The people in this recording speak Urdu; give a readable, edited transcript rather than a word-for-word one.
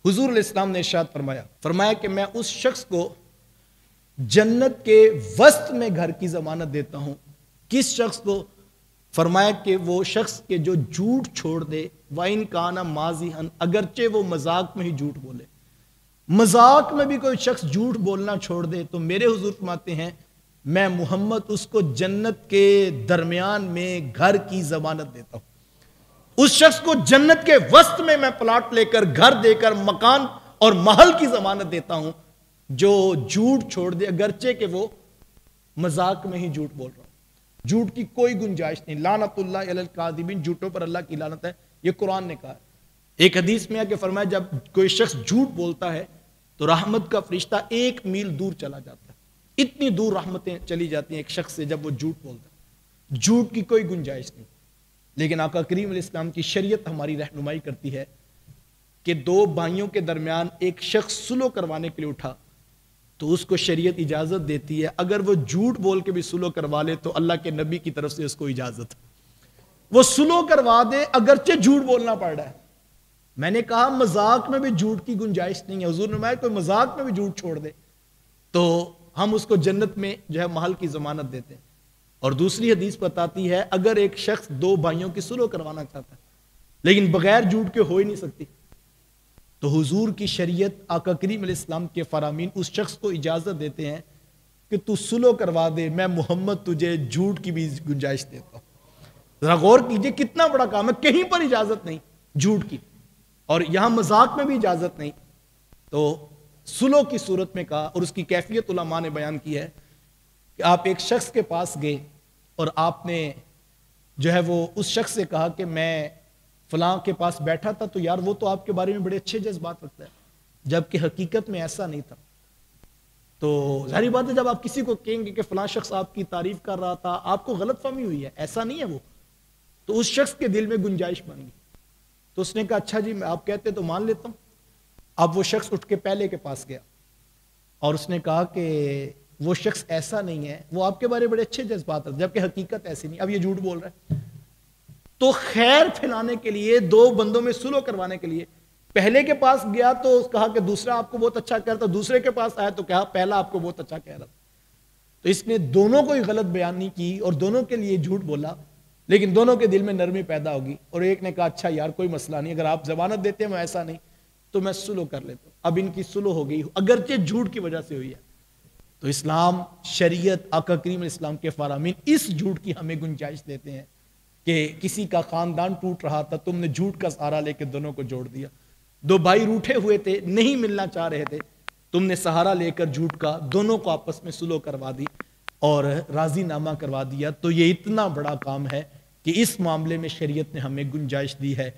حضور علیہ السلام نے ارشاد فرمایا کہ میں اس شخص کو جنت کے وسط میں گھر کی ضمانت دیتا ہوں. کس شخص کو؟ فرمایا کہ وہ شخص کے جو جھوٹ چھوڑ دے وَإِن كَانَ مَازِحًا، اگرچہ وہ مذاق میں ہی جھوٹ بولے. مذاق میں بھی کوئی شخص جھوٹ بولنا چھوڑ دے تو میرے حضور فرماتے ہیں میں محمد اس کو جنت کے درمیان میں گھر کی ضمانت دیتا ہوں. اس شخص کو جنت کے وسط میں میں پلاٹ لے کر، گھر دے کر، مکان اور محل کی ضمانت دیتا ہوں جو جھوٹ چھوڑ دے اگرچہ کہ وہ مذاق میں ہی جھوٹ بول رہا ہوں. جھوٹ کی کوئی گنجائش نہیں. لعنت اللہ علی الکاذبین، جھوٹوں پر اللہ کی لعنت ہے، یہ قرآن نے کہا ہے. ایک حدیث میں ہے کہ فرمایا جب کوئی شخص جھوٹ بولتا ہے تو رحمت کا فرشتہ 1 میل دور چلا جاتا ہے. اتنی دور رحمتیں چلی جاتی ہیں ایک شخص سے جب وہ جھوٹ بولتا ہے. جھوٹ کی کوئی گنجائش نہیں. لیکن آقا کریم علیہ السلام کی شریعت ہماری رہنمائی کرتی ہے کہ 2 بھائیوں کے درمیان ایک شخص صلح کروانے کے لیے اٹھا تو اس کو شریعت اجازت دیتی ہے اگر وہ جھوٹ بول کے بھی صلح کروا لے تو اللہ کے نبی کی طرف سے اس کو اجازت ہے. وہ صلح کروا دے اگرچہ جھوٹ بولنا پڑ رہا ہے. میں نے کہا مذاق میں بھی جھوٹ کی گنجائش نہیں ہے. حضور نے فرمایا کوئی مذاق میں بھی جھوٹ چھوڑ دے تو ہم اس کو جنت میں جو ہے محل کی ضمانت دیتے ہیں. اور دوسری حدیث بتاتی ہے اگر ایک شخص 2 بھائیوں کی صلح کروانا چاہتا ہے لیکن بغیر جھوٹ کے ہو ہی نہیں سکتی تو حضور کی شریعت آقا کریم علیہ السلام کے فرامین اس شخص کو اجازت دیتے ہیں کہ تو صلح کروا دے، میں محمد تجھے جھوٹ کی بھی گنجائش دیتا ہوں. ذرا غور کیجئے کتنا بڑا کام ہے. کہیں پر اجازت نہیں جھوٹ کی اور یہاں مذاق میں بھی اجازت نہیں. تو صلح کی صورت میں کہا اور اس کی کیفیت علماء نے بیان کی ہے کہ آپ ایک شخص کے پاس گئے اور آپ نے جو ہے وہ اس شخص سے کہا کہ میں فلاں کے پاس بیٹھا تھا تو یار وہ تو آپ کے بارے میں بڑے اچھے جذبات رکھتا ہے، جبکہ حقیقت میں ایسا نہیں تھا. تو ظاہری بات ہے جب آپ کسی کو کہیں گے کہ فلاں شخص آپ کی تعریف کر رہا تھا آپ کو غلط فہمی ہوئی ہے، ایسا نہیں ہے وہ، تو اس شخص کے دل میں گنجائش بن گئی. تو اس نے کہا اچھا جی میں آپ کہتے تو مان لیتا ہوں. اب وہ شخص اٹھ کے پہلے کے پاس گیا اور اس نے کہا کہ وہ شخص ایسا نہیں ہے، وہ آپ کے بارے میں بڑے اچھے جذبات رکھتا ہے جبکہ حقیقت ایسی نہیں. اب یہ جھوٹ بول رہا ہے. تو خیر پھیلانے کے لیے 2 بندوں میں صلح کروانے کے لیے پہلے کے پاس گیا تو کہا کہ دوسرا آپ کو بہت اچھا کہہ رہا تھا، دوسرے کے پاس آیا تو کہا پہلا آپ کو بہت اچھا کہہ رہا تھا. تو اس نے دونوں کو ہی غلط بیان نہیں کی اور دونوں کے لیے جھوٹ بولا لیکن دونوں کے دل میں نرمی پیدا ہوگی اور ایک نے کہا اچھا یار کوئی مسئلہ نہیں، اگر آپ ضمانت دیتے ہیں میں ایسا نہیں تو میں صلح کر لیتا ہوں. اب ان کی صلح ہو گئی اگرچہ جھوٹ کی وجہ سے ہوئی ہے. تو اسلام شریعت آقا کریم علیہ السلام کے فرامین اس جھوٹ کی ہمیں گنجائش دیتے ہیں کہ کسی کا خاندان ٹوٹ رہا تھا تم نے جھوٹ کا سہارا لے کے دونوں کو جوڑ دیا. 2 بھائی روٹھے ہوئے تھے نہیں ملنا چاہ رہے تھے، تم نے سہارا لے کر جھوٹ کا دونوں کو آپس میں صلح کروا دی اور راضی نامہ کروا دیا. تو یہ اتنا بڑا کام ہے کہ اس معاملے میں شریعت نے ہمیں گنجائش دی ہے